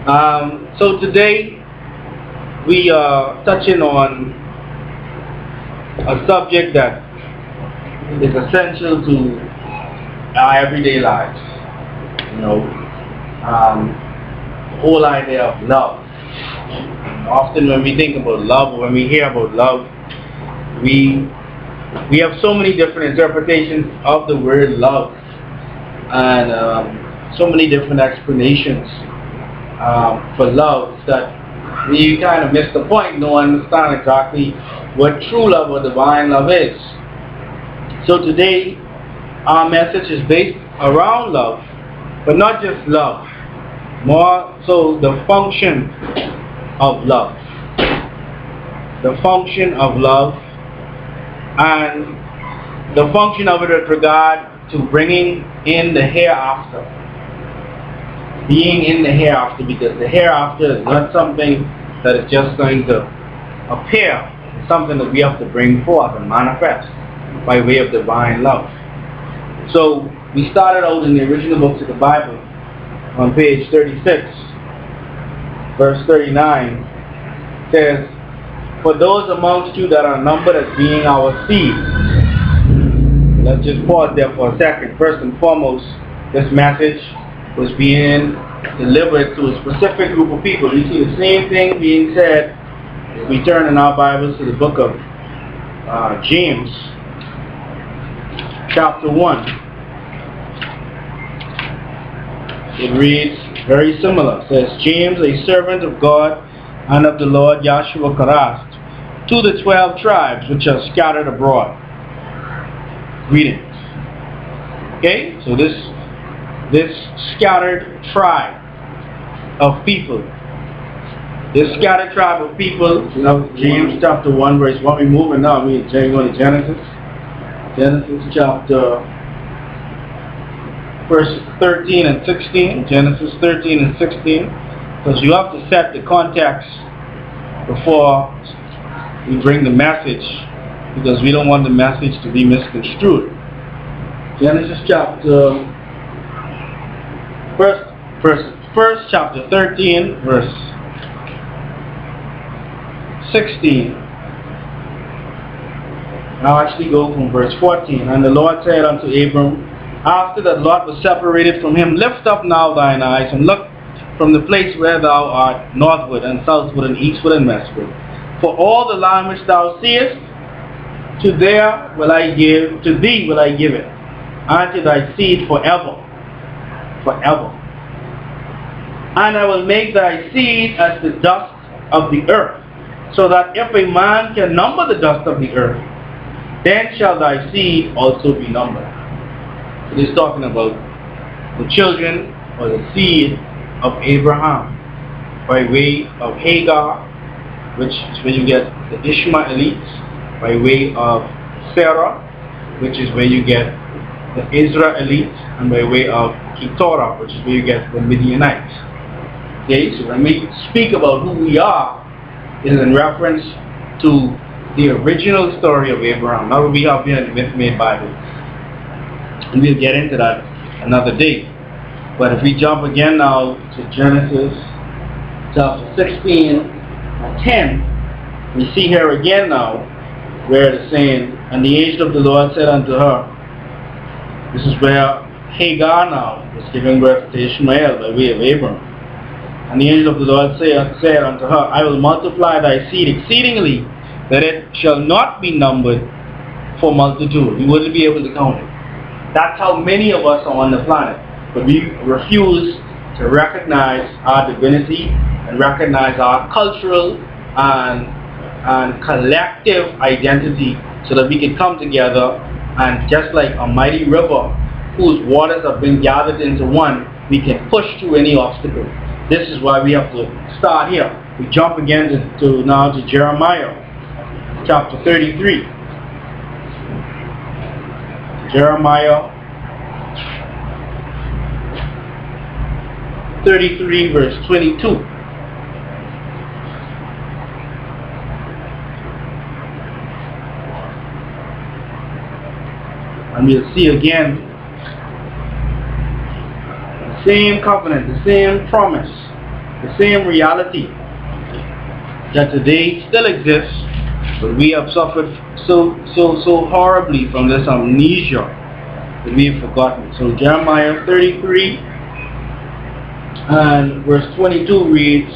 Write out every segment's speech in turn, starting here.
So today we are touching on a subject that is essential to our everyday lives. You know, the whole idea of love. Often when we think about love, or when we hear about love, we have so many different interpretations of the word love, and so many different explanations for love that we kind of miss the point. No one understand exactly what true love or divine love is. So today our message is based around love, but not just love, more so the function of love. The function of love, and the function of it with regard to bringing in the hereafter. Being in the hereafter, because the hereafter is not something that is just going to appear. It's something that we have to bring forth and manifest by way of divine love. So we started out in the original books of the Bible on page 36, verse 39. Says, "For those amongst you that are numbered as being our seed." Let's just pause there for a second. First and foremost, this message was being delivered to a specific group of people. We see the same thing being said if we turn in our Bibles to the book of James, chapter 1. It reads very similar. It says, "James, a servant of God and of the Lord Yahshua Christ, to the 12 tribes which are scattered abroad. Greetings." Okay, so this scattered tribe of people, this scattered tribe of people, you know, James chapter 1 verse 1, we're moving now, we're going to Genesis chapter verse 13 and 16, Genesis 13 and 16, because you have to set the context before we bring the message, because we don't want the message to be misconstrued. Genesis chapter first chapter 13 verse 16. I'll actually go from verse 14. "And the Lord said unto Abram, after that Lot was separated from him, Lift up now thine eyes, and look from the place where thou art, northward and southward and eastward and westward. For all the land which thou seest, to thee will I give it, and to thy seed forever. And I will make thy seed as the dust of the earth, so that if a man can number the dust of the earth, then shall thy seed also be numbered." So this is talking about the children or the seed of Abraham by way of Hagar, which is where you get the Ishmaelites, by way of Sarah, which is where you get the Israelites, and by way of Keturah, which is where you get the Midianites. Okay, so when we speak about who we are, it is in reference to the original story of Abraham, not what we have here in the Myth-Made Bible. And we'll get into that another day. But if we jump again now to Genesis chapter 16 and 10, we see here again now where it is saying, "And the angel of the Lord said unto her," this is where Hagar now is giving birth to Ishmael by way of Abram. "And the angel of the Lord said unto her, I will multiply thy seed exceedingly, that it shall not be numbered for multitude." You wouldn't be able to count it. That's how many of us are on the planet. But we refuse to recognize our divinity and recognize our cultural and collective identity, so that we can come together and, just like a mighty river whose waters have been gathered into one, we can push through any obstacle. This is why we have to start here. We jump again to Jeremiah chapter 33. Jeremiah 33 verse 22. And we'll see again the same covenant, the same promise the same reality that today still exists, but we have suffered so horribly from this amnesia that we have forgotten. So Jeremiah 33 and verse 22 reads,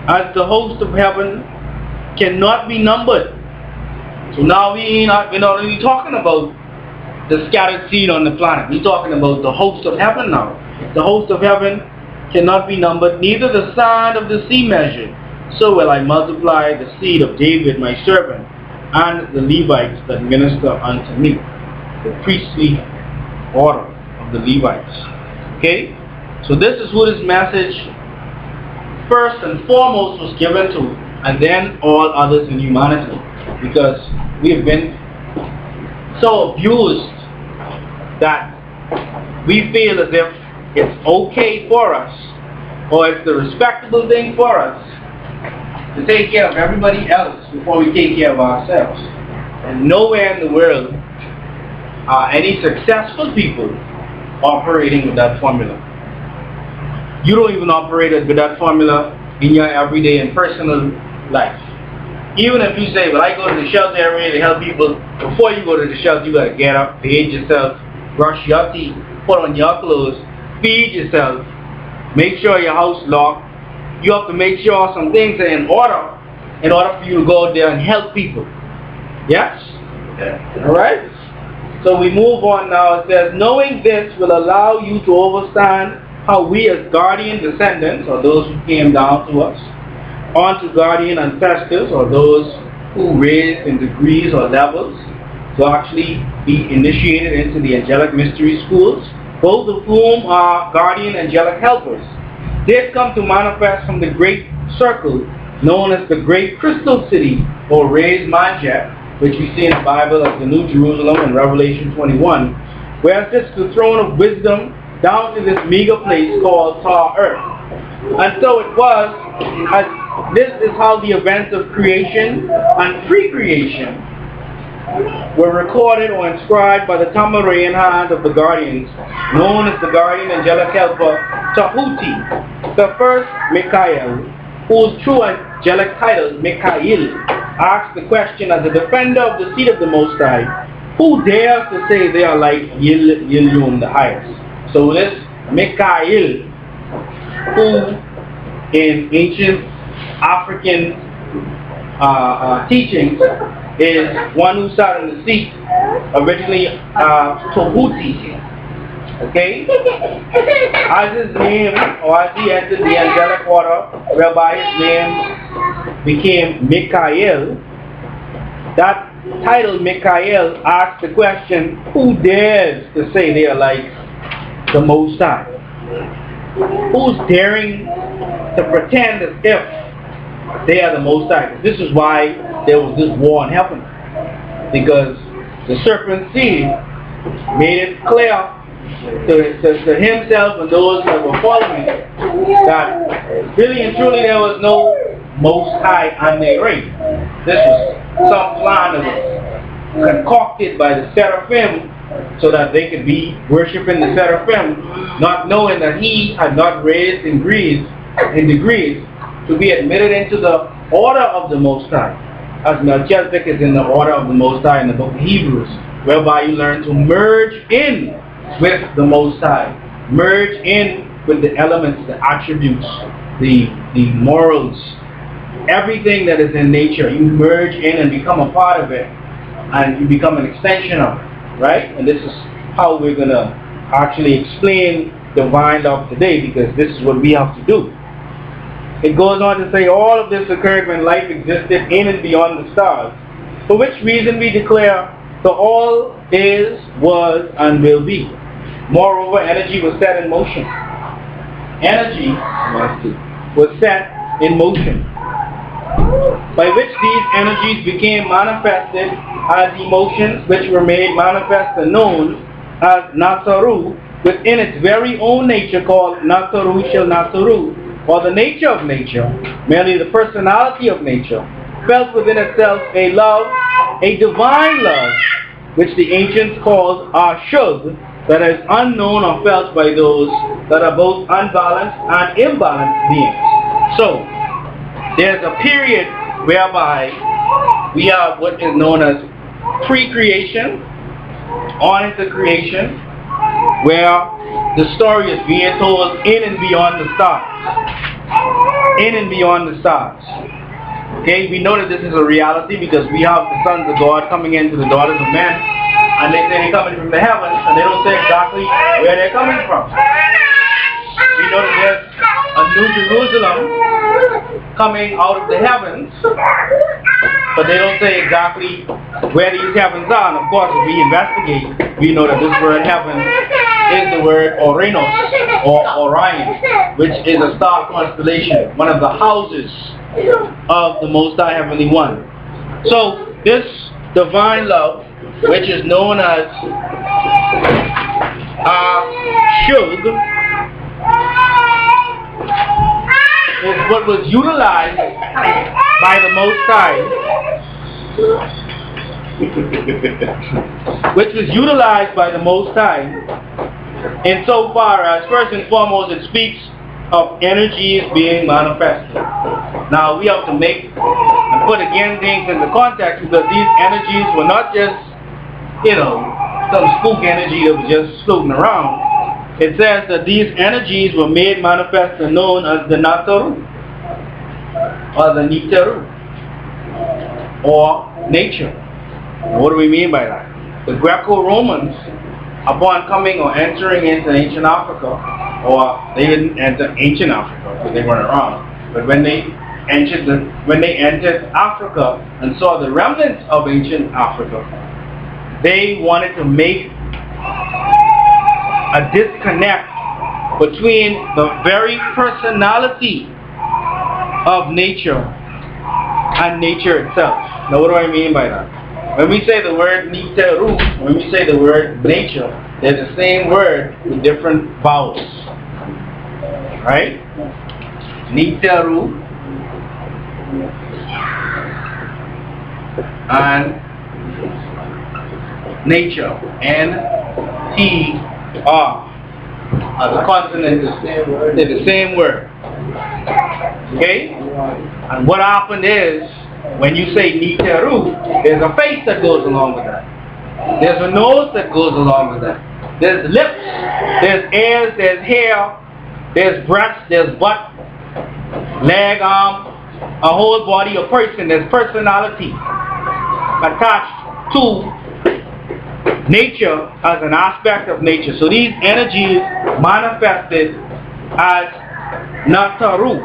as the host of heaven cannot be numbered. So now we're not really talking about the scattered seed on the planet. We're talking about the host of heaven now. The host of heaven cannot be numbered, neither the sand of the sea measured. So will I multiply the seed of David my servant, and the Levites that minister unto me. The priestly order of the Levites. Okay? So this is who this message first and foremost was given to, and then all others in humanity. Because we have been so abused that we feel as if it's okay for us, or it's the respectable thing for us, to take care of everybody else before we take care of ourselves. And nowhere in the world are any successful people operating with that formula. You don't even operate with that formula in your everyday and personal life. Even if you say, well, I go to the shelter area to help people, before you go to the shelter, you got to get up, bathe yourself, brush your teeth, put on your clothes, feed yourself, make sure your house locked. You have to make sure some things are in order for you to go out there and help people. Yes? Yeah. Alright? So we move on now. It says, knowing this will allow you to understand how we as guardian descendants, or those who came down to us, onto guardian ancestors, or those who raised in degrees or levels, to actually be initiated into the angelic mystery schools, both of whom are guardian angelic helpers. They come to manifest from the great circle known as the great crystal city, or raised Manjet, which we see in the Bible as the New Jerusalem in Revelation 21, where sits the throne of wisdom down to this meager place called Tar Earth. And so it was, as this is how the events of creation and pre-creation were recorded or inscribed by the Tamarayan hand of the guardians, known as the guardian angelic helper Tahuti. The first, Michael, whose true angelic title, Michael, asked the question as a defender of the seat of the Most High, who dares to say they are like Yilun the highest? So this Michael, who in ancient African teachings is one who sat in the seat, originally Tahuti. Okay? As his name, or as he entered the angelic order, whereby his name became Michael, that title Michael asks the question, who dares to say they are like the Most High? Who's daring to pretend as if they are the Most High? This is why there was this war in heaven, because the serpent seed made it clear to himself and those that were following that really and truly there was no Most High on their reign. This was some plan that was concocted by the seraphim so that they could be worshiping the seraphim, not knowing that he had not raised in degrees to be admitted into the order of the Most High, as Melchizedek is in the order of the Most High in the book of Hebrews, whereby you learn to merge in with the Most High, merge in with the elements, the attributes, the morals, everything that is in nature. You merge in and become a part of it, and you become an extension of it, right? And this is how we're going to actually explain divine love today, because this is what we have to do. It goes on to say, all of this occurred when life existed in and beyond the stars, for which reason we declare the all is, was, and will be. Moreover, energy was set in motion. Energy was set in motion, by which these energies became manifested as emotions, which were made manifest and known as Nasaru, within its very own nature, called Nasaru Shel Nasaru, or the nature of nature, merely the personality of nature, felt within itself a love, a divine love, which the ancients called Ashug, that is unknown or felt by those that are both unbalanced and imbalanced beings. So, there's a period whereby we have what is known as pre-creation, on into creation, where the story is being told in and beyond the stars. In and beyond the stars. Okay, we know that this is a reality because we have the sons of God coming into the daughters of men, and they say they're coming from the heavens, and they don't say exactly where they're coming from. We know that there's a new Jerusalem coming out of the heavens, but they don't say exactly where these heavens are. And of course, if we investigate, we know that this word heaven is the word Uranus or Orion, which is a star constellation, one of the houses of the Most High Heavenly One. So this divine love, which is known as Shug, is what was utilized by the Most High, which was utilized by the Most High insofar as, first and foremost, it speaks of energies being manifested. Now we have to make and put again things into context, because these energies were not just, some spook energy that was just floating around. It says that these energies were made manifest and known as the Nassau or the Niteru or nature. What do we mean by that? The Greco-Romans, upon coming or entering into ancient Africa, or they didn't enter ancient Africa because they weren't around, but when they entered Africa and saw the remnants of ancient Africa, they wanted to make a disconnect between the very personality of nature and nature itself. Now what do I mean by that? When we say the word niteru, when we say the word nature, they're the same word with different vowels. Right? Niteru and nature. N-T-R. As a consonant, they're the same word. Okay? And what happened is, when you say Niteru, there's a face that goes along with that. There's a nose that goes along with that. There's lips, there's ears, there's hair, there's breast, there's butt, leg, arm, a whole body, a person. There's personality attached to nature as an aspect of nature. So these energies manifested as Nataru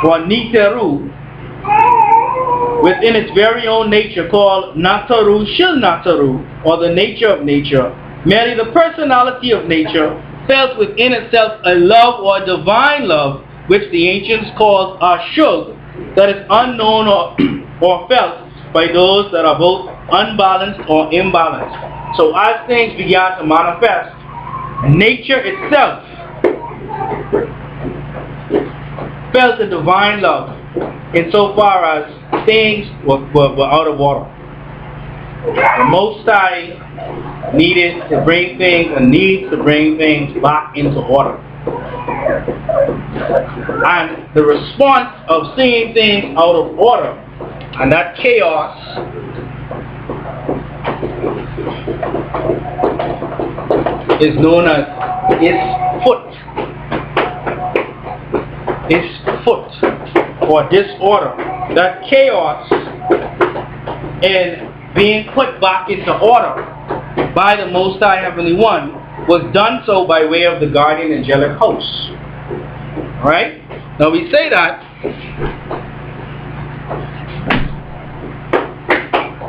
or Niteru within its very own nature, called Nataru Shil Nataru, or the nature of nature, merely the personality of nature, felt within itself a love or divine love, which the ancients called Ashug, that is unknown or felt by those that are both unbalanced or imbalanced. So as things began to manifest, nature itself felt the divine love insofar as things were out of order. The Most High needs to bring things back into order. And the response of seeing things out of order and that chaos is known as its foot or disorder. That chaos in being put back into order by the Most High Heavenly One was done so by way of the guardian angelic hosts. Right? Now we say that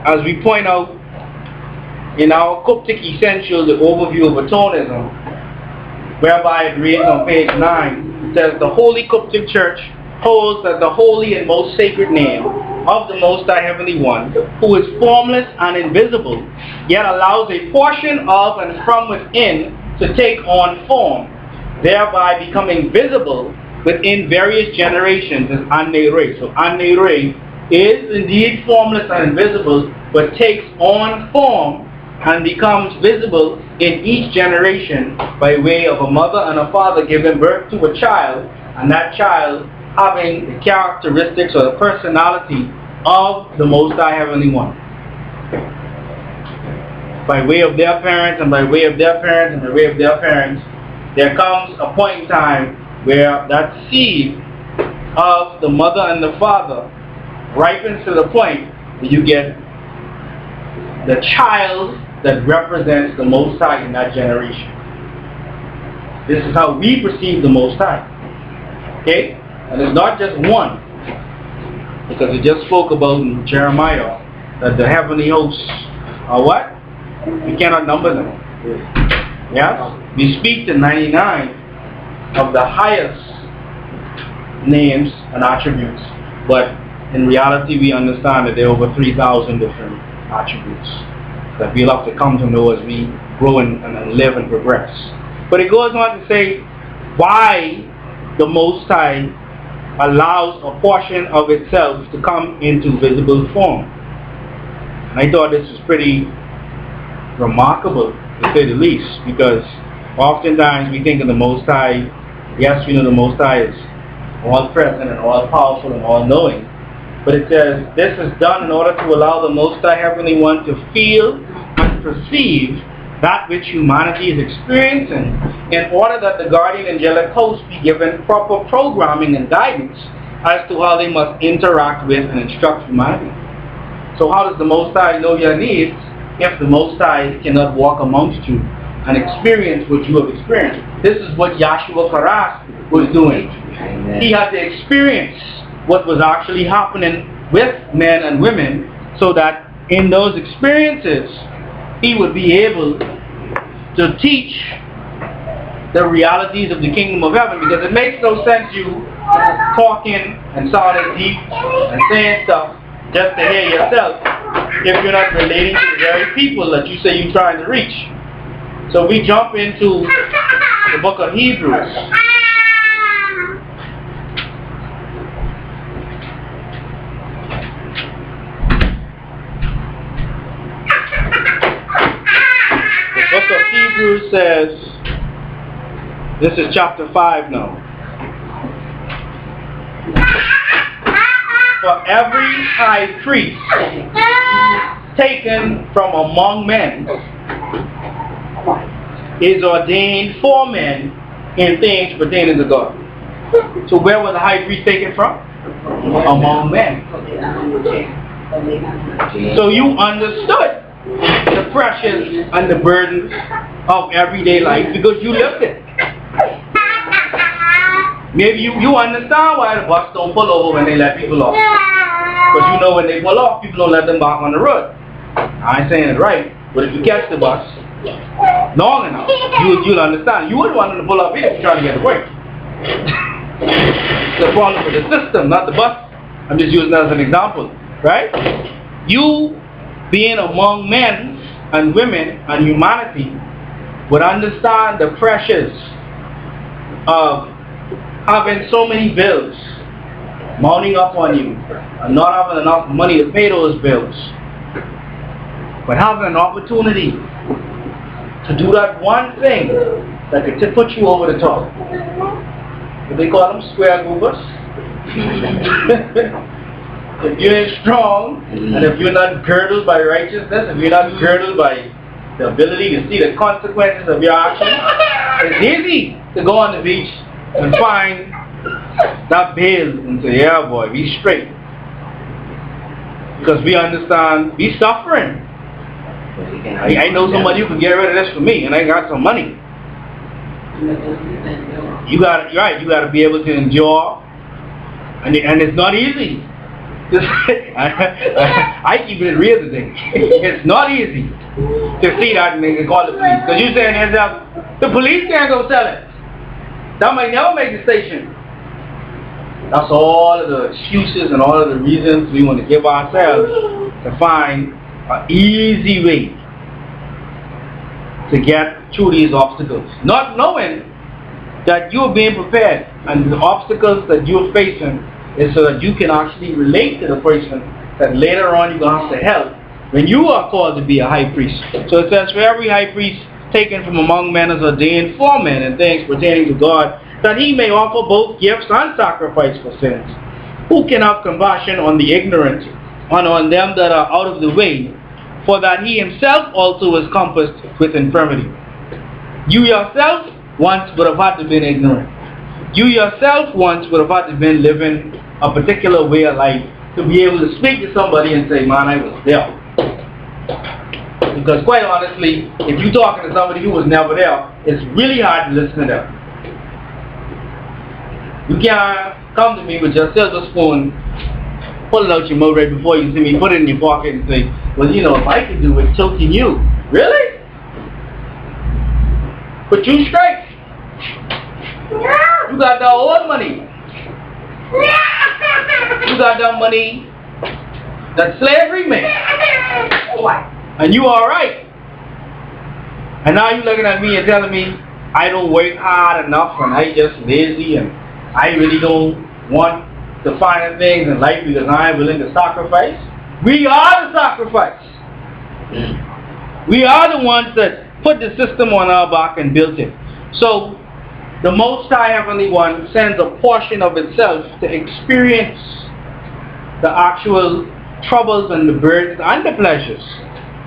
as we point out in our Qubtic Essential, the overview of atonism, whereby it reads on page 9, it says, the Holy Qubtic Church holds that the holy and most sacred name of the Most High Heavenly One, who is formless and invisible, yet allows a portion of and from within to take on form, thereby becoming visible within various generations, is An-Ne-Re. So An-Ne-Re is indeed formless and invisible, but takes on form and becomes visible in each generation by way of a mother and a father giving birth to a child, and that child having the characteristics or the personality of the Most High Heavenly One. By way of their parents, and by way of their parents, and by way of their parents, there comes a point in time where that seed of the mother and the father ripens to the point where you get the child that represents the Most High in that generation. This is how we perceive the Most High. Okay? And it's not just one. Because we just spoke about in Jeremiah that the heavenly hosts are what? We cannot number them. Yes? We speak to 99 of the highest names and attributes, but in reality we understand that there are over 3,000 different attributes that we'll have to come to know as we grow and live and progress. But it goes on to say why the Most High allows a portion of itself to come into visible form. And I thought this was pretty remarkable, to say the least, because oftentimes we think of the Most High, yes, we know the Most High is all present and all powerful and all knowing, but it says this is done in order to allow the Most High Heavenly One to feel and perceive that which humanity is experiencing, in order that the guardian angelic host be given proper programming and guidance as to how they must interact with and instruct humanity. So how does the Most High know your needs if the Most High cannot walk amongst you and experience what you have experienced? This is what Yahshua Karas was doing. Amen. He had to experience what was actually happening with men and women, so that in those experiences he would be able to teach the realities of the kingdom of heaven, because it makes no sense you talking and sounding deep and saying stuff just to hear yourself if you're not relating to the very people that you say you're trying to reach. So we jump into the book of Hebrews. The book of Hebrews says, this is chapter 5 now. For every high priest taken from among men is ordained for men in things pertaining to God. So where was the high priest taken from? Among men. So you understood the pressures and the burdens of everyday life because you lived it. Maybe you understand why the bus don't pull over when they let people off. Because you know when they pull off, people don't let them back on the road. I ain't saying it right, but if you catch the bus long enough, you'll understand. You wouldn't want them to pull up here if you're trying to get to work. It's a problem with the system, not the bus. I'm just using that as an example, right? You being among men and women and humanity would understand the pressures of having so many bills mounting up on you and not having enough money to pay those bills, but having an opportunity to do that one thing that could put you over the top. What they call them, square goobers. If you ain't strong, and if you're not girdled by righteousness, if you're not girdled by the ability to see the consequences of your actions, it's easy to go on the beach and find that bail and say, yeah boy, we straight. Because we understand, we suffering. I know somebody who can get rid of this for me, and I got some money. You got you got to be able to endure, and it's not easy. I keep it real today. It's not easy to see that and they can call the police. Because you saying to yourself, the police can't go sell it. That might never make the station. That's all of the excuses and all of the reasons we want to give ourselves to find an easy way to get through these obstacles. Not knowing that you're being prepared and the obstacles that you're facing is so that you can actually relate to the person that later on you're going to have to help when you are called to be a high priest. So it says, for every high priest taken from among men is ordained for men and things pertaining to God, that he may offer both gifts and sacrifice for sins. Who can have compassion on the ignorant, and on them that are out of the way, for that he himself also is compassed with infirmity. You yourself once would have had to been ignorant. You yourself once would have had to been living a particular way of life to be able to speak to somebody and say, man, I was there. Because quite honestly, if you're talking to somebody who was never there, it's really hard to listen to them. You can't come to me with your silver spoon, pull it out your mouth right before you see me, put it in your pocket and say, well, you know, if I could do it, so can you. Really? Put you straight. You got that old money. You got that money that slavery made. And you alright. And now you looking at me and telling me I don't work hard enough and I just lazy and I really don't want the finer things in life because I am willing to sacrifice. We are the sacrifice. We are the ones that put the system on our back and built it. So the Most High Heavenly One sends a portion of itself to experience the actual troubles and the burdens and the pleasures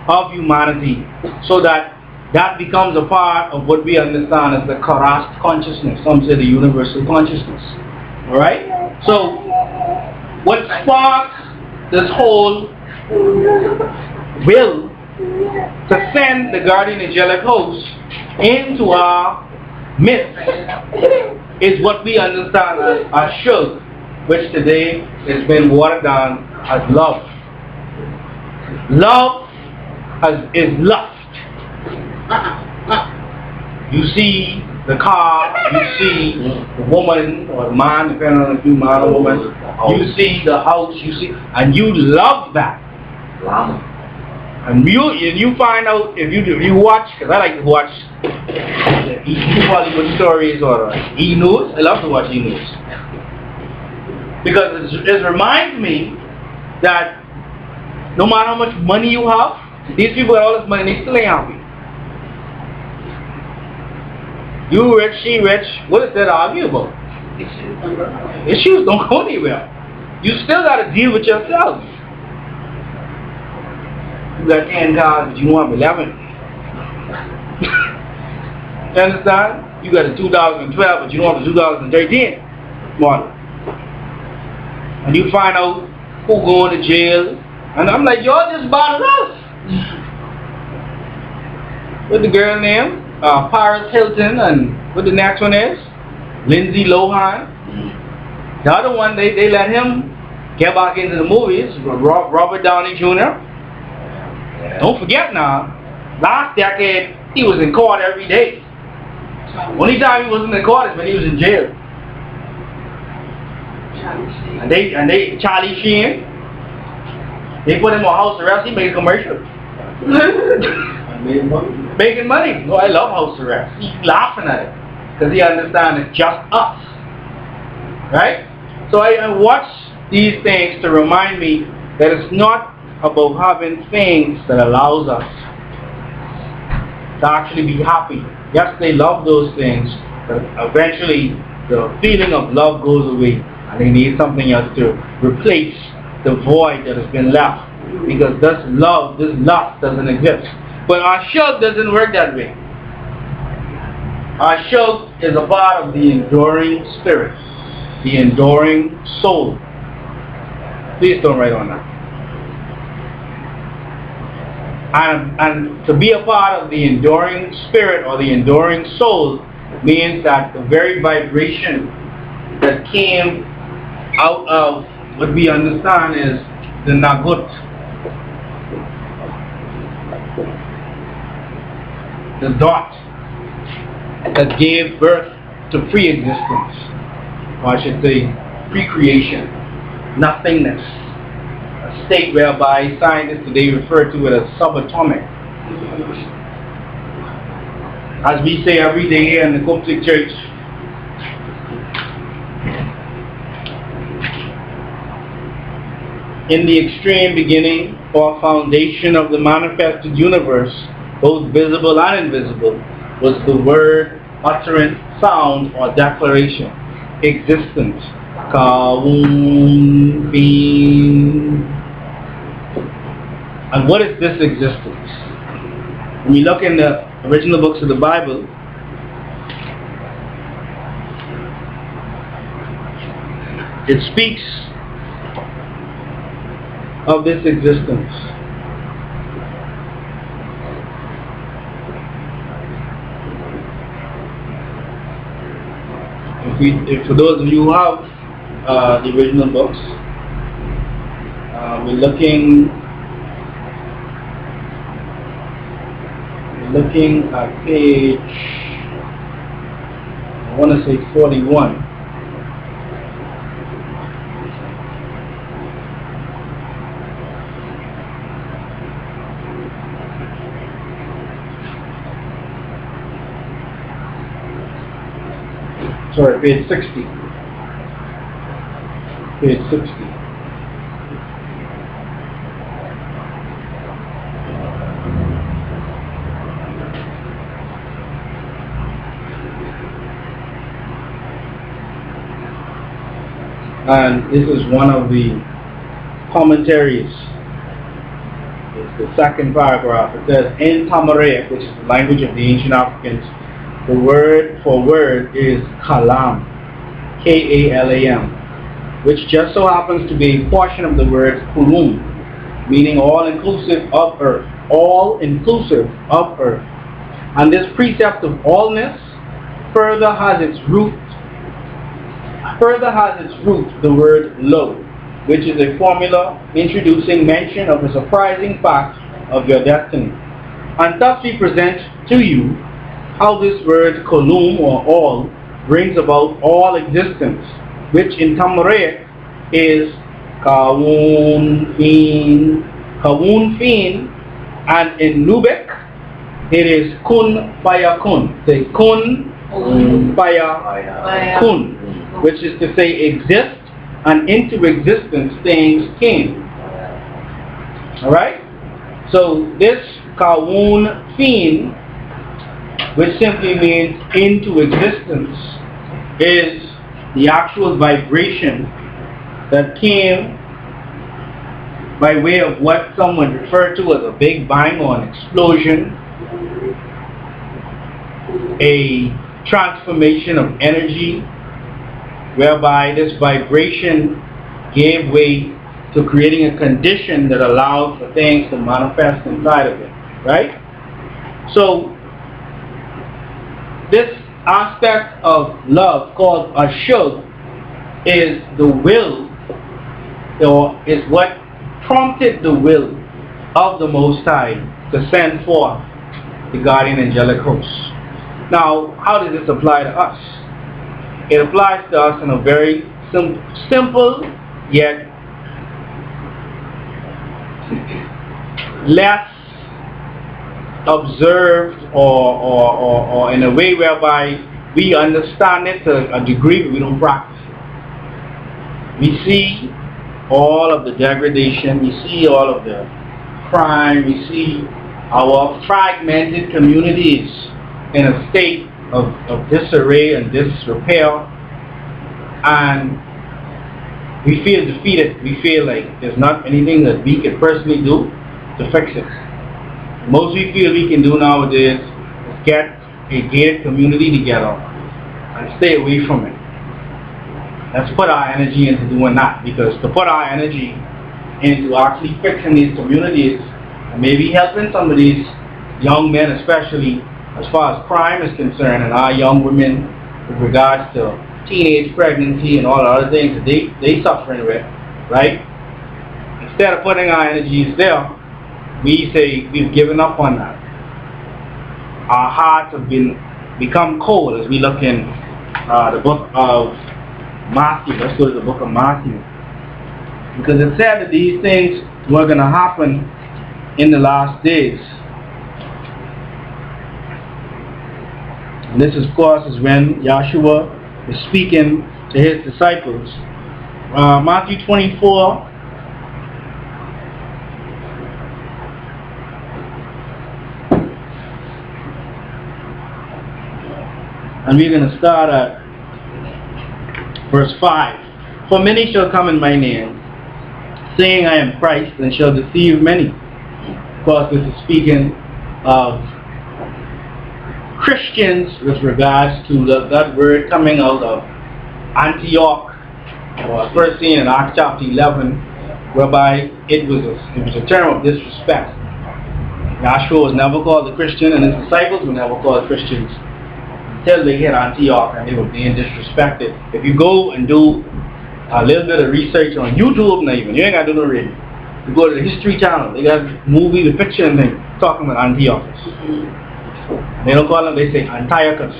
of humanity, so that that becomes a part of what we understand as the Karast consciousness. Some say the universal consciousness. Alright? So what sparks this whole will to send the guardian angelic host into our midst is what we understand as Ashug, which today has been watered down as love. Love is lust. You see the car, you see the woman or the man, depending on if you man or woman, you see the house, you see, and you love that. And you find out, if you watch, because I like to watch Hollywood stories or E-News. I love to watch E-News. Because it reminds me that no matter how much money you have, these people with all this money, they still ain't happy. You rich, she rich, what is there to argue about? Issues don't go anywhere. You still got to deal with yourself. You got 10 cars, but you want 11. You understand? You got a 2012, but you don't have a 2013 model. And you find out who going to jail. And I'm like, y'all just bothered us. What's the girl name? Paris Hilton, and what the next one is? Lindsay Lohan. The other one, they let him get back into the movies. Robert Downey Jr. Don't forget now, last decade he was in court every day. Only time he wasn't in court is when he was in jail. And Charlie Sheen, they put him on house arrest. He made a commercial. Making money. No, I love house arrest. He's laughing at it because he understands it's just us, right? So I watch these things to remind me that it's not about having things that allows us to actually be happy. Yes, they love those things, but eventually the feeling of love goes away and they need something else to replace the void that has been left, because this lust doesn't exist. But our shug doesn't work that way. Our shug is a part of the enduring spirit, the enduring soul. Please don't write on that. And to be a part of the enduring spirit or the enduring soul means that the very vibration that came out of what we understand is the Nagut, the dot that gave birth to pre-existence, or I should say pre-creation, nothingness, a state whereby scientists today refer to it as subatomic. As we say every day here in the Qubtic Church, in the extreme beginning or foundation of the manifested universe, both visible and invisible, was the word, utterance, sound, or declaration, existence. Ka'un Fin. And what is this existence? When you look in the original books of the Bible, it speaks of this existence. If for those of you who have the original books, we're looking at page, I want to say 41. Sorry, page 60. Page 60. And this is one of the commentaries. It's the second paragraph. It says, in Tamaraic, which is the language of the ancient Africans, the word for word is kalam, K-A-L-A-M, which just so happens to be a portion of the word kulum, meaning all-inclusive of earth, all-inclusive of earth. And this precept of allness further has its root, the word lo, which is a formula introducing mention of the surprising fact of your destiny. And thus we present to you how this word kolum, or all, brings about all existence, which in Tamaraic is ka'un fin, and in Lubeck it is kun fayakun. Say kun fayakun, which is to say exist, and into existence things came. Alright? So this ka'un fin, which simply means into existence, is the actual vibration that came by way of what some would refer to as a big bang or an explosion, a transformation of energy, whereby this vibration gave way to creating a condition that allowed for things to manifest inside of it, right? So this aspect of love called ashug is the will, or is what prompted the will of the Most High to send forth the guardian angelic host. Now, how does this apply to us? It applies to us in a very simple yet less observed, or in a way whereby we understand it to a degree but we don't practice it. We see all of the degradation, we see all of the crime, we see our fragmented communities in a state of disarray and disrepair, and we feel defeated. We feel like there's not anything that we can personally do to fix it. Most we feel we can do nowadays is get a gated community together and stay away from it. Let's put our energy into doing that, because to put our energy into actually fixing these communities and maybe helping some of these young men, especially as far as crime is concerned, and our young women with regards to teenage pregnancy and all the other things that they suffering with, right? Instead of putting our energies there, we say we've given up on that. Our hearts have become cold as we look in the book of Matthew. Let's go to the book of Matthew. Because it said that these things were going to happen in the last days. And this, of course, is when Yahshua is speaking to his disciples. Matthew 24. And we're going to start at verse 5. For many shall come in my name, saying I am Christ, and shall deceive many. Of course, this is speaking of Christians with regards to that word coming out of Antioch, or first seen in Acts chapter 11, whereby it was a term of disrespect. Yahshua was never called a Christian, and his disciples were never called Christians until they hit Antioch, and they were being disrespected. If you go and do a little bit of research on YouTube, not even, you ain't got to do no reading. You go to the History Channel, they got movie, the picture and things talking about Antiochus. They don't call them, they say Antiochus.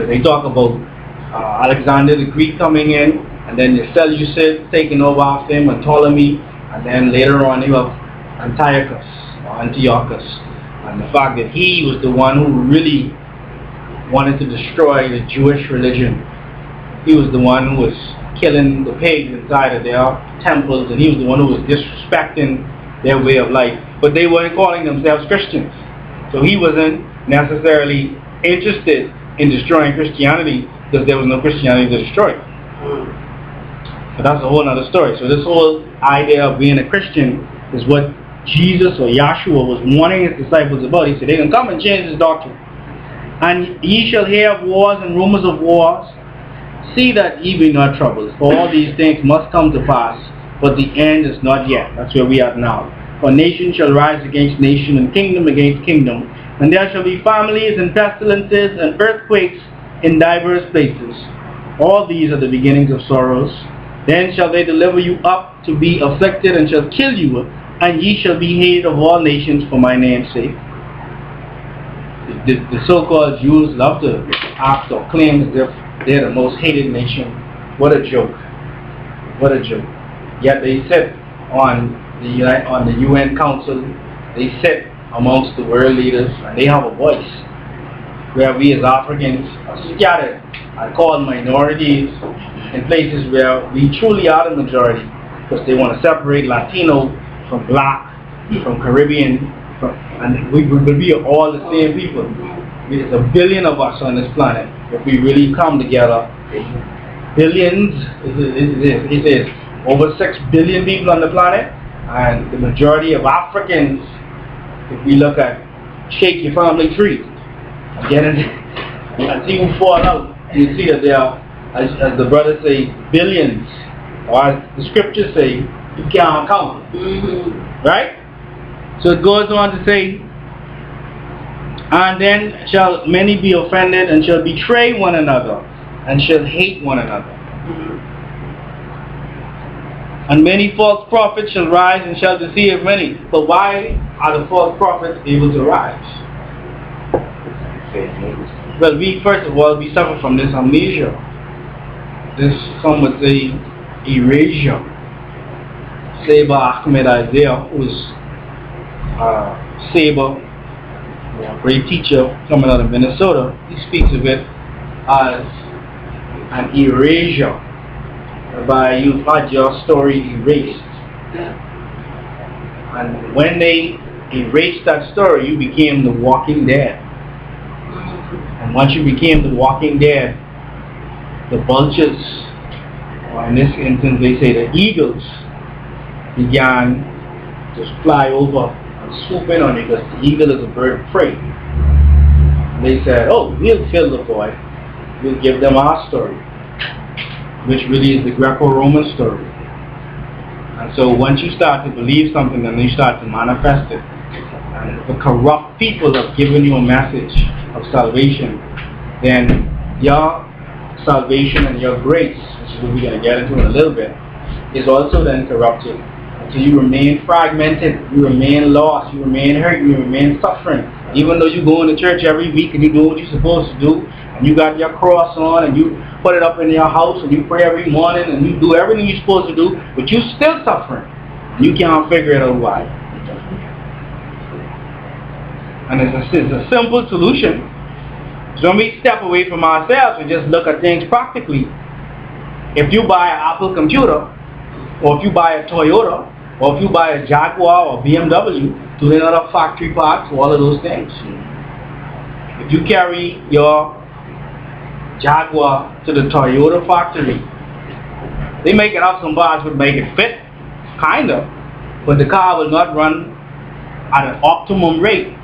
They talk about Alexander the Greek coming in, and then the Seleucids taking over after him, and Ptolemy, and then later on you have Antiochus, or Antiochus, and the fact that he was the one who really wanted to destroy the Jewish religion. He was the one who was killing the pigs inside of their temples, and he was the one who was disrespecting their way of life. But they weren't calling themselves Christians. So he wasn't necessarily interested in destroying Christianity because there was no Christianity to destroy. But that's a whole other story. So this whole idea of being a Christian is what Jesus or Yahshua was warning his disciples about. He said, they can come and change this doctrine. And ye shall hear of wars and rumors of wars. See that ye be not troubled, for all these things must come to pass, but the end is not yet. That's where we are now. For nation shall rise against nation, and kingdom against kingdom, and there shall be families and pestilences and earthquakes in divers places. All these are the beginnings of sorrows. Then shall they deliver you up to be afflicted, and shall kill you, and ye shall be hated of all nations for my name's sake. The so-called Jews love to act or claim as if they're the most hated nation. What a joke. What a joke. Yet they sit on the UN Council. They sit amongst the world leaders, and they have a voice. Where we as Africans are scattered and called minorities in places where we truly are the majority, because they want to separate Latino from black, from Caribbean, and we will be all the same people. There's a billion of us on this planet. If we really come together, billions, it is over 6 billion people on the planet, and the majority of Africans, if we look at shake your family tree and get in and see who fall out, you see that there are, as the brothers say, billions, or as the scriptures say, you can't count. Right? So it goes on to say, and then shall many be offended, and shall betray one another, and shall hate one another. And many false prophets shall rise, and shall deceive many. But why are the false prophets able to rise? Well, first of all, we suffer from this amnesia. This, some would say, erasure. Saber Ahmed Isaiah, who is Saber, a great teacher coming out of Minnesota, he speaks of it as an erasure, whereby you've had your story erased. And when they erased that story, you became the walking dead. And once you became the walking dead, the vultures, or in this instance they say the eagles, began to fly over and swoop in on you, because the eagle is a bird of prey. They said, oh, we'll kill the boy, we'll give them our story, which really is the Greco-Roman story. And so once you start to believe something, then you start to manifest it. And the corrupt people have given you a message of salvation, then your salvation and your grace, which is what we're going to get into in a little bit, is also then corrupted. So you remain fragmented, you remain lost, you remain hurt, you remain suffering. Even though you go into church every week and you do what you're supposed to do, and you got your cross on, and you put it up in your house, and you pray every morning, and you do everything you're supposed to do, but you're still suffering. You can't figure it out why. And it's a simple solution. So when we step away from ourselves and just look at things practically, if you buy an Apple computer, or if you buy a Toyota, or if you buy a Jaguar or BMW, do they not have factory parts for all of those things? If you carry your Jaguar to the Toyota factory, they make it up, some parts would make it fit, kind of, but the car will not run at an optimum rate.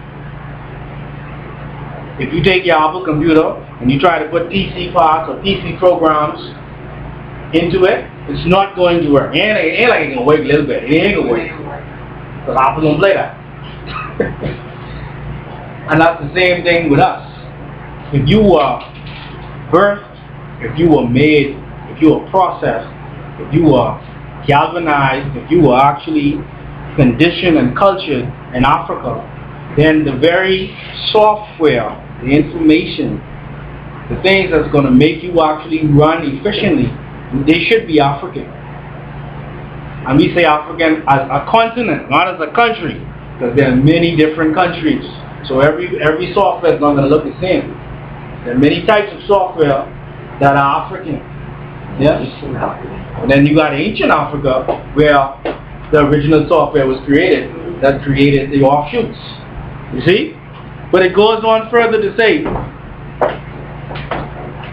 If you take your Apple computer and you try to put PC parts or PC programs into it, it's not going to work. It ain't like it can work a little bit. It ain't going to work. Because Apple don't play that. And that's the same thing with us. If you were birthed, if you were made, if you were processed, if you were galvanized, if you were actually conditioned and cultured in Africa, then the very software, the information, the things that's going to make you actually run efficiently, they should be African. And we say African as a continent, not as a country, because there are many different countries. So every software is not going to look the same. There are many types of software that are African. Yeah? And then you got ancient Africa, where the original software was created, that created the offshoots. You see? But it goes on further to say,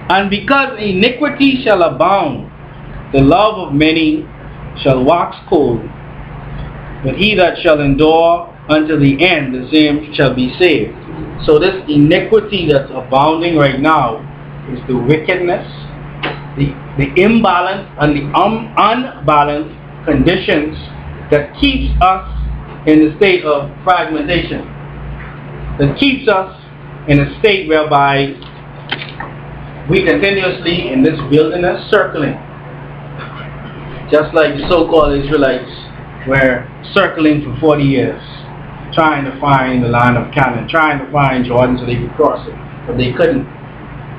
and because iniquity shall abound, the love of many shall wax cold. But he that shall endure unto the end, the same shall be saved. So this iniquity that's abounding right now is the wickedness, the imbalance and the unbalanced conditions that keeps us in a state of fragmentation, that keeps us in a state whereby we continuously in this wilderness circling, just like the so-called Israelites were circling for 40 years, trying to find the land of Canaan, trying to find Jordan so they could cross it, but they couldn't.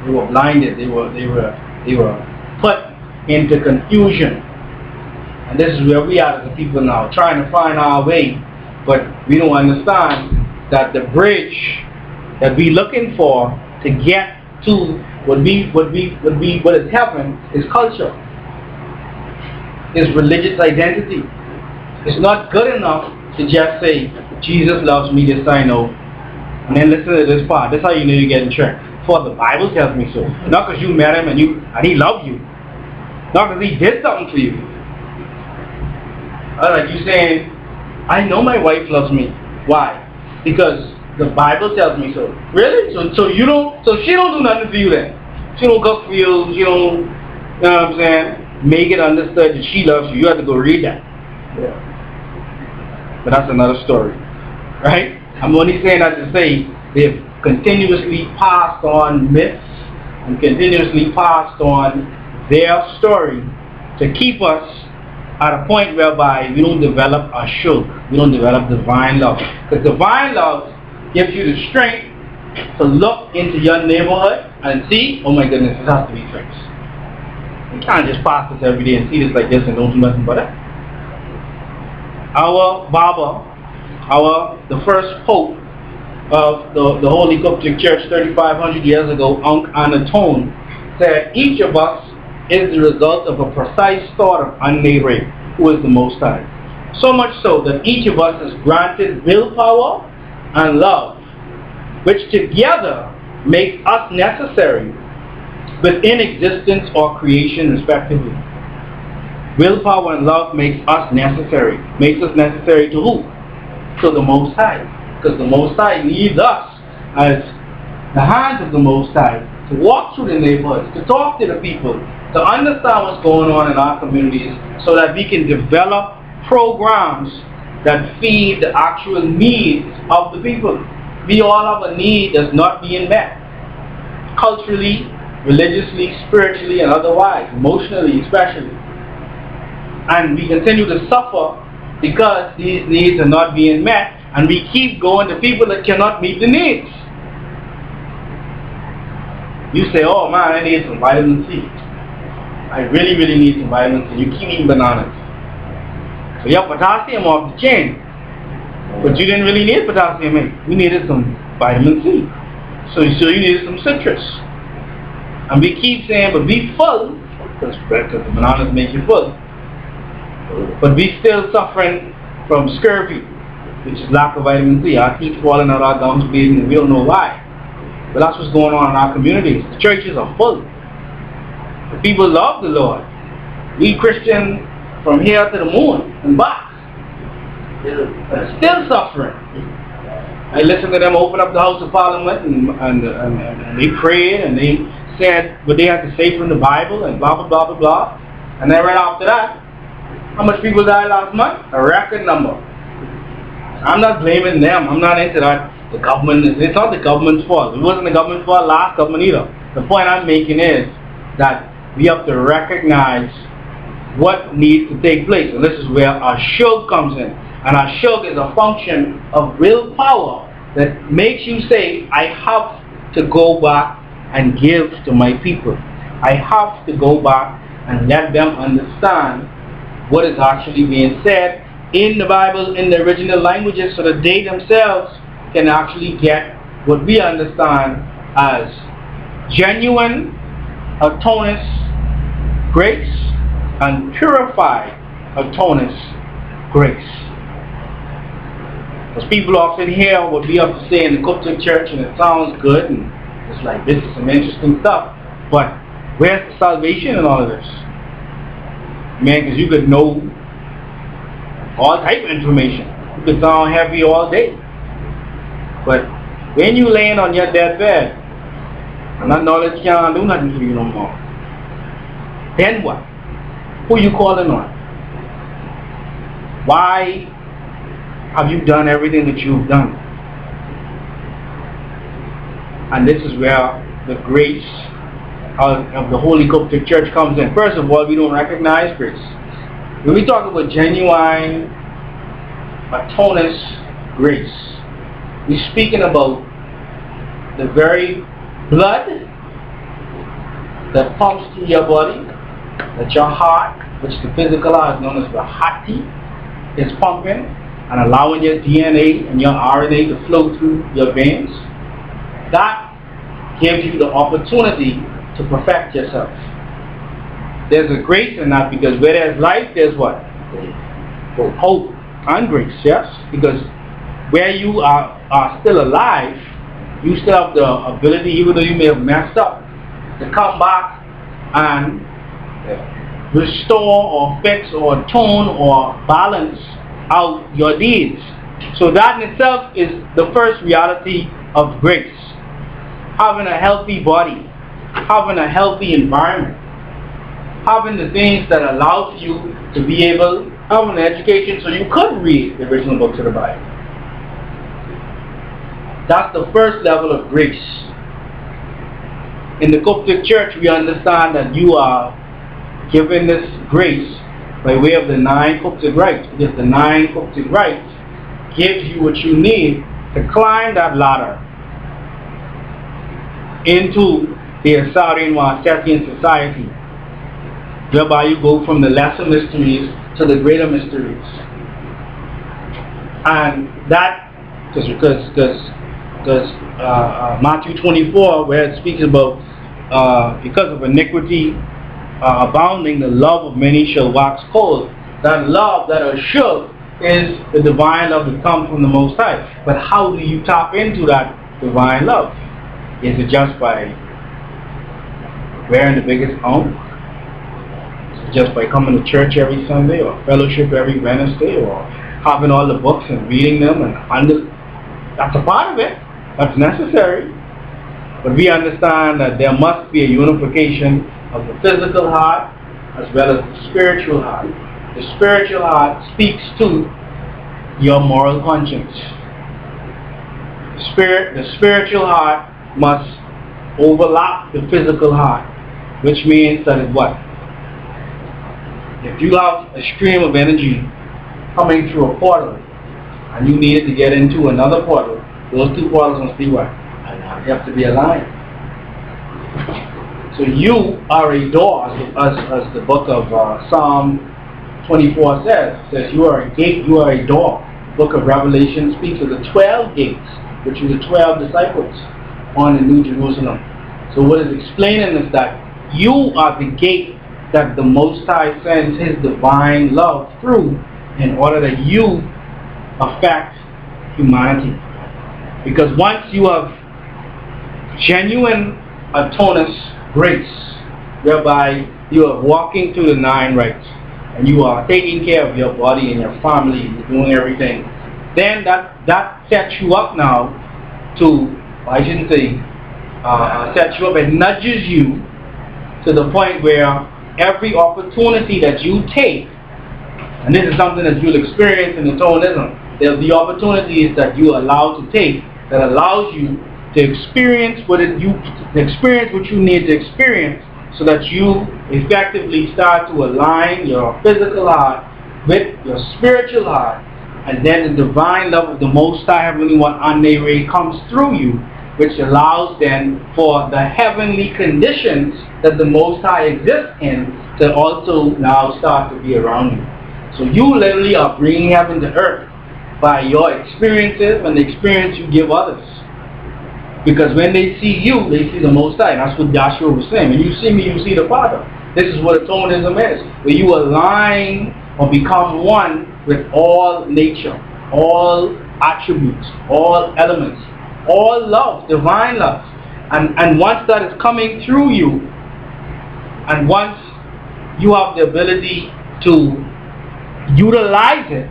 They were blinded. They were put into confusion. And this is where we are as a people now, trying to find our way, but we don't understand that the bridge that we're looking for to get to what is heaven is culture, is religious identity. It's not good enough to just say, Jesus loves me, this I know, and then listen to this part. That's how you know you're getting tricked. For the Bible tells me so. Not because you met him and he loved you. Not because he did something for you. Like you saying, I know my wife loves me. Why? Because the Bible tells me so. Really? So she don't do nothing for you then. She don't cook for you. She don't, you know what I'm saying, make it understood that she loves you. You have to go read that. Yeah. But that's another story. Right? I'm only saying that to say they've continuously passed on myths and continuously passed on their story to keep us at a point whereby we don't develop a shug, we don't develop divine love. Because divine love gives you the strength to look into your neighborhood and see, oh my goodness, this has to be fixed. You can't just pass this every day and see this like this and don't do nothing but it. Our Baba, the first pope of the Holy Qubtic Church 3,500 years ago, Ankh Anatone, said each of us is the result of a precise thought of An-Ray, who is the Most High. So much so that each of us is granted willpower and love, which together make us necessary within existence or creation respectively. Willpower and love makes us necessary. Makes us necessary to who? To the Most High. Because the Most High needs us as the hands of the Most High to walk through the neighborhoods, to talk to the people, to understand what's going on in our communities so that we can develop programs that feed the actual needs of the people. We all have a need that's not being met. Culturally, religiously, spiritually, and otherwise, emotionally especially. And we continue to suffer because these needs are not being met, and we keep going to people that cannot meet the needs. You say, oh man, I need some vitamin C. I really, really need some vitamin C. You keep eating bananas. So you have potassium off the chain. But you didn't really need potassium in. You needed some vitamin C. So you needed some citrus. And we keep saying, but be full, because the bananas make you full. But we still suffering from scurvy, which is lack of vitamin C. Our teeth falling out our gums bleeding, and we don't know why. But that's what's going on in our communities. The churches are full. The people love the Lord. We Christians from here to the moon and back are still suffering. I listened to them open up the House of Parliament and they prayed and they said what they had to say from the Bible and blah, blah, blah, blah, blah. And then right after that, how much people died last month? A record number. I'm not blaming them. I'm not into that. The government, it's not the government's fault. It wasn't the government's fault last government either. The point I'm making is that we have to recognize what needs to take place. And this is where our shug comes in. And our shug is a function of willpower that makes you say, I have to go back and give to my people. I have to go back and let them understand what is actually being said in the Bible, in the original languages, so that they themselves can actually get what we understand as genuine atonist grace and purified atonist grace. Because people often hear what we have to say in the Qubtic church and it sounds good and it's like, this is some interesting stuff, but where's the salvation in all of this? Man, because you could know all type of information. You could sound heavy all day. But when you laying on your deathbed, and that knowledge can't do nothing for you no more, then what? Who you calling on? Why have you done everything that you've done? And this is where the grace of the Holy Qubtic Church comes in. First of all, we don't recognize grace. When we talk about genuine atonist grace, we're speaking about the very blood that pumps through your body, that your heart, which the physical heart is known as the hati, is pumping and allowing your DNA and your RNA to flow through your veins. That gives you the opportunity to perfect yourself. There's a grace in that, because where there's life, there's what? Both hope and grace, yes? Because where you are still alive, you still have the ability, even though you may have messed up, to come back and restore or fix or tone or balance out your deeds. So that in itself is the first reality of grace. Having a healthy body, having a healthy environment, having the things that allow you to be able, having an education so you could read the original books of the Bible. That's the first level of grace. In the Qubtic church, we understand that you are given this grace by way of the 9 Qubtic rights, because the 9 Qubtic rights gives you what you need to climb that ladder into the Assyrian Wasettian society, whereby you go from the lesser mysteries to the greater mysteries. And that, because Matthew 24, where it speaks about because of iniquity abounding, the love of many shall wax cold. That love that assured is the divine love that comes from the Most High. But how do you tap into that divine love? Is it just by wearing the biggest own? Is it just by coming to church every Sunday, or fellowship every Wednesday, or having all the books and reading them? And that's a part of it. That's necessary. But we understand that there must be a unification of the physical heart as well as the spiritual heart. The spiritual heart speaks to your moral conscience. The spiritual heart must overlap the physical heart, which means that what? If you have a stream of energy coming through a portal and you need to get into another portal, those two portals must be what? They have to be aligned. So you are a door, as the book of Psalm 24 says you are a gate, you are a door. The book of Revelation speaks of the 12 gates, which are the 12 disciples on the New Jerusalem. So what is explaining is that you are the gate that the Most High sends His divine love through in order that you affect humanity. Because once you have genuine atonist grace, whereby you are walking through the 9 rites and you are taking care of your body and your family, you're doing everything, then that sets you up now to, I shouldn't say, sets you up and nudges you to the point where every opportunity that you take, and this is something that you'll experience in atonism, there'll be opportunities that you are allowed to take that allows you to experience what you need to experience, so that you effectively start to align your physical heart with your spiritual heart, and then the divine love of the Most High Heavenly One Ray comes through you, which allows then for the heavenly conditions that the Most High exists in to also now start to be around you. So you literally are bringing heaven to earth by your experiences and the experience you give others. Because when they see you, they see the Most High. And that's what Joshua was saying. When you see me, you see the Father. This is what atonism is. Where you align or become one with all nature, all attributes, all elements, all love, divine love. And once that is coming through you, and once you have the ability to utilize it,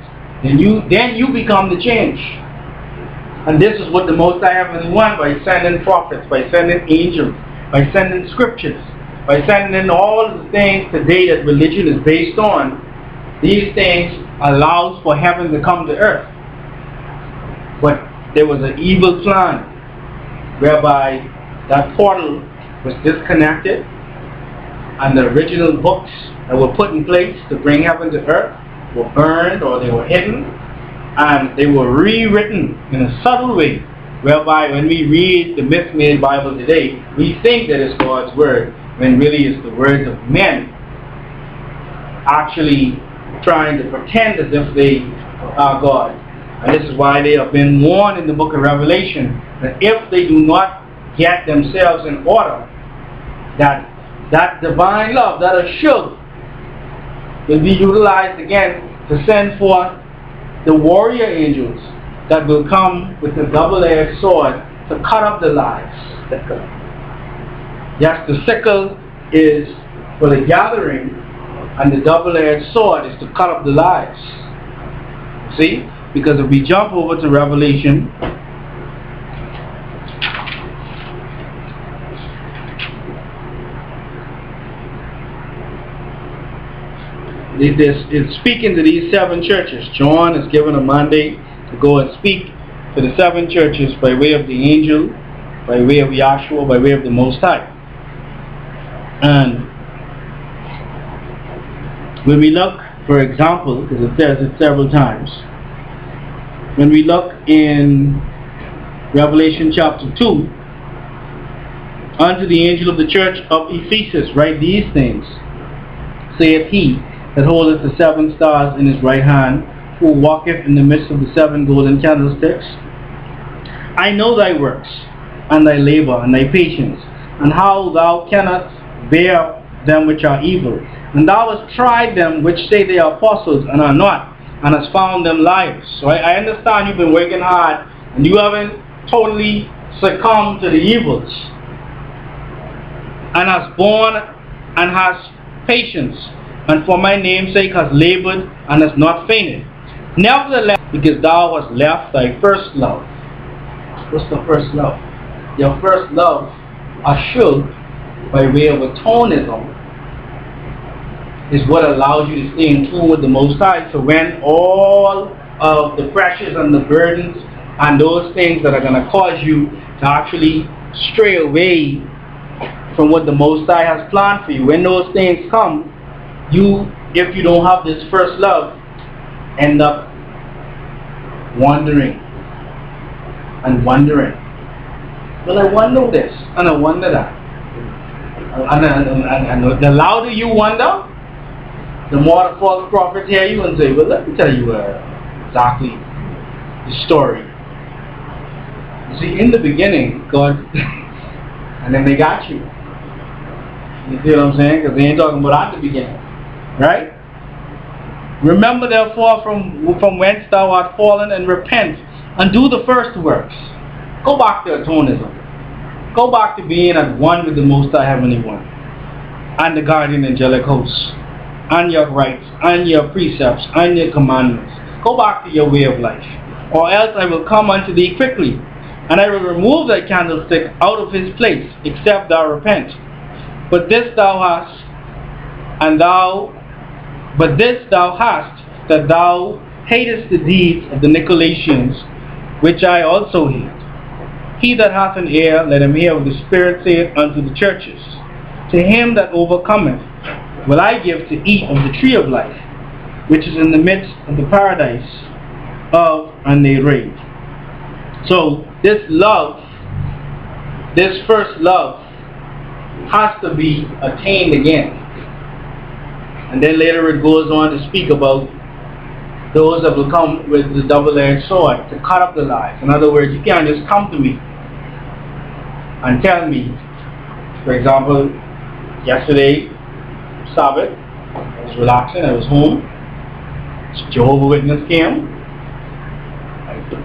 then you become the change. And this is what the Most High Heavenly One, by sending prophets, by sending angels, by sending scriptures, by sending all the things today that religion is based on, these things allows for heaven to come to earth. But there was an evil plan whereby that portal was disconnected, and the original books that were put in place to bring heaven to earth were burned, or they were hidden, and they were rewritten in a subtle way, whereby when we read the myth-made Bible today, we think that it's God's word, when really it's the words of men actually trying to pretend as if they are God. And this is why they have been warned in the book of Revelation that if they do not get themselves in order, that divine love, that ashug, will be utilized again to send forth the warrior angels that will come with the double-edged sword to cut up the lies. Yes, the sickle is for the gathering, and the double-edged sword is to cut up the lies. See? Because if we jump over to Revelation, it's speaking to these 7 churches. John is given a mandate to go and speak to the 7 churches by way of the angel, by way of Yahshua, by way of the Most High. And when we look, for example, because it says it several times, when we look in Revelation chapter 2, unto the angel of the church of Ephesus write these things, saith he that holdeth the 7 stars in his right hand, who walketh in the midst of the 7 golden candlesticks. I know thy works, and thy labor, and thy patience, and how thou cannot bear them which are evil. And thou hast tried them which say they are apostles, and are not, and hast found them liars. So I understand you've been working hard, and you haven't totally succumbed to the evils, and hast borne, and hast patience, and for my name's sake hast labored, and hast not fainted. Nevertheless, because thou hast left thy first love. What's the first love? Your first love, ashug, by way of atonism, is what allows you to stay in tune with the Most High. So when all of the pressures and the burdens and those things that are going to cause you to actually stray away from what the Most High has planned for you, when those things come, you, if you don't have this first love, end up wondering and wondering. Well, I wonder this and I wonder that. And the louder you wonder, the more the false prophets hear you and say, well, let me tell you exactly the story. You see, in the beginning, God, and then they got you. You see what I'm saying? Because they ain't talking about at the beginning. Right? Remember therefore from whence thou art fallen, and repent, and do the first works. Go back to atonism. Go back to being at one with the Most High Heavenly One and the guardian angelic hosts and your rights and your precepts and your commandments. Go back to your way of life, or else I will come unto thee quickly, and I will remove thy candlestick out of his place, except thou repent. But this thou hast, that thou hatest the deeds of the Nicolaitans, which I also hate. He that hath an ear, let him hear what the Spirit saith unto the churches. To him that overcometh will I give to eat of the tree of life, which is in the midst of the paradise of An-Ne'raim. So this love, this first love, has to be attained again. And then later it goes on to speak about those that will come with the double-edged sword to cut up the lies. In other words, you can't just come to me and tell me, for example, yesterday, Sabbath, I was relaxing, I was home, Jehovah's Witness came.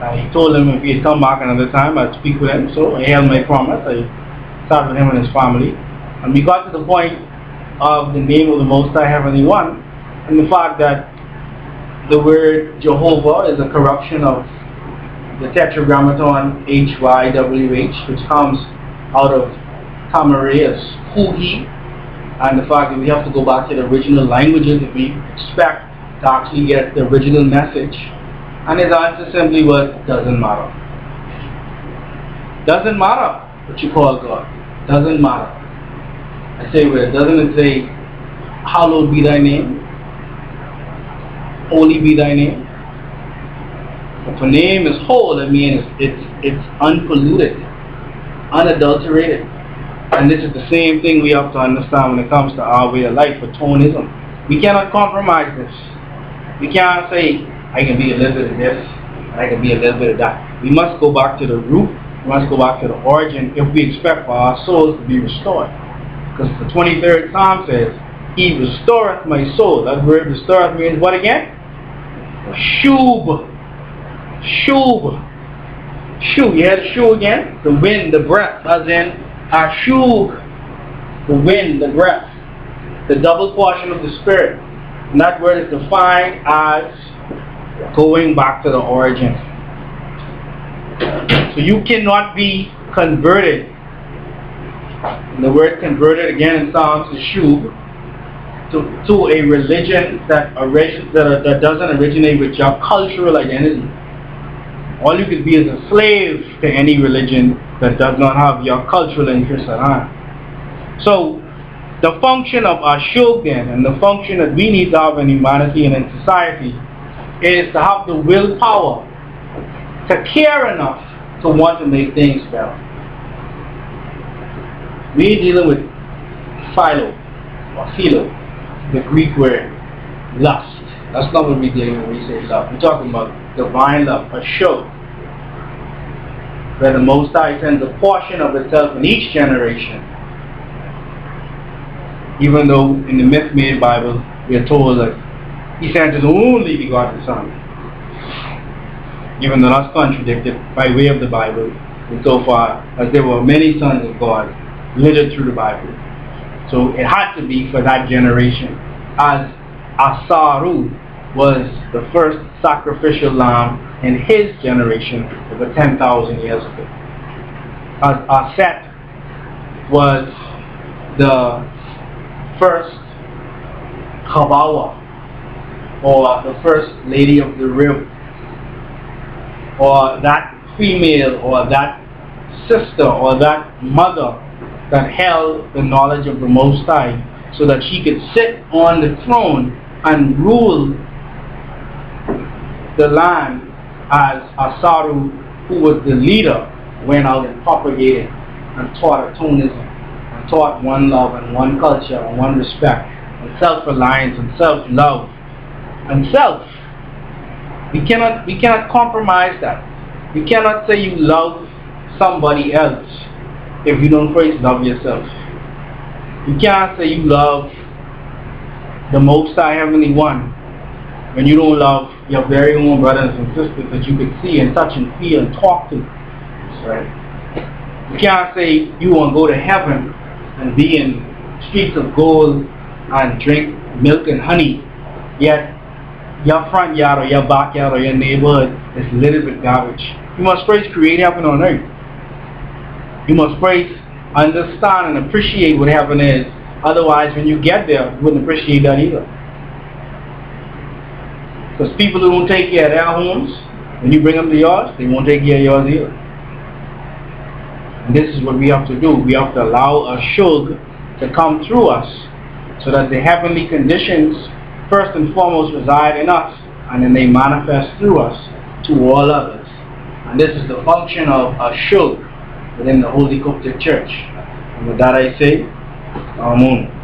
I told him if he'd come back another time, I'd speak with him, so I held my promise. I sat with him and his family, and we got to the point of the name of the Most High Heavenly One, and the fact that the word Jehovah is a corruption of the tetragrammaton HYWH, which comes out of Tamareus, Hu-He, and the fact that we have to go back to the original languages if we expect to actually get the original message. And his answer simply was, doesn't matter. Doesn't matter what you call God. Doesn't matter. I say, well, doesn't it say, hallowed be thy name? Holy be thy name? If a name is whole, I mean it's unpolluted, unadulterated. And this is the same thing we have to understand when it comes to our way of life, atonism. We cannot compromise this. We can't say, I can be a little bit of this, and I can be a little bit of that. We must go back to the root. We must go back to the origin if we expect for our souls to be restored. Because the 23rd Psalm says, He restoreth my soul. That word restoreth means what again? Shub. Shub. Shu. You hear the shu again? The wind, the breath, as in Ashub. The wind, the breath. The double portion of the Spirit. And that word is defined as going back to the origin. So you cannot be converted. And the word converted again in Psalms is shub, to a religion that doesn't originate with your cultural identity. All you could be is a slave to any religion that does not have your cultural interests at hand. So the function of our shub then, and the function that we need to have in humanity and in society, is to have the willpower to care enough to want to make things better. We're dealing with philo, or philo, the Greek word, lust. That's not what we're dealing with when we say love. We're talking about divine love, a show, where the Most High sends a portion of itself in each generation. Even though in the myth-made Bible, we are told that He sent His only begotten Son. Even though that's contradicted by way of the Bible, insofar as there were many sons of God littered through the Bible. So it had to be for that generation, as Asaru was the first sacrificial lamb in his generation over 10,000 years ago. As Aset was the first Kabawa, or the first lady of the rib, or that female, or that sister, or that mother that held the knowledge of the Most High, so that she could sit on the throne and rule the land, as Asaru, who was the leader, went out and propagated and taught atonism, and taught one love and one culture and one respect and self-reliance and self-love and self. We cannot compromise that. You cannot say you love somebody else if you don't first love yourself. You can't say you love the Most High Heavenly One when you don't love your very own brothers and sisters that you could see and touch and feel and talk to. Right? You can't say you want to go to heaven and be in streets of gold and drink milk and honey, yet your front yard or your backyard or your neighborhood is littered with garbage. You must first create heaven on earth. You must first understand and appreciate what heaven is. Otherwise, when you get there, you wouldn't appreciate that either. Because people who don't take care of their homes, when you bring them to yours, they won't take care of yours either. And this is what we have to do. We have to allow a shug to come through us so that the heavenly conditions first and foremost reside in us, and then they manifest through us to all others. And this is the function of a shug within the Holy Qubtic Church. And with that I say, Amen.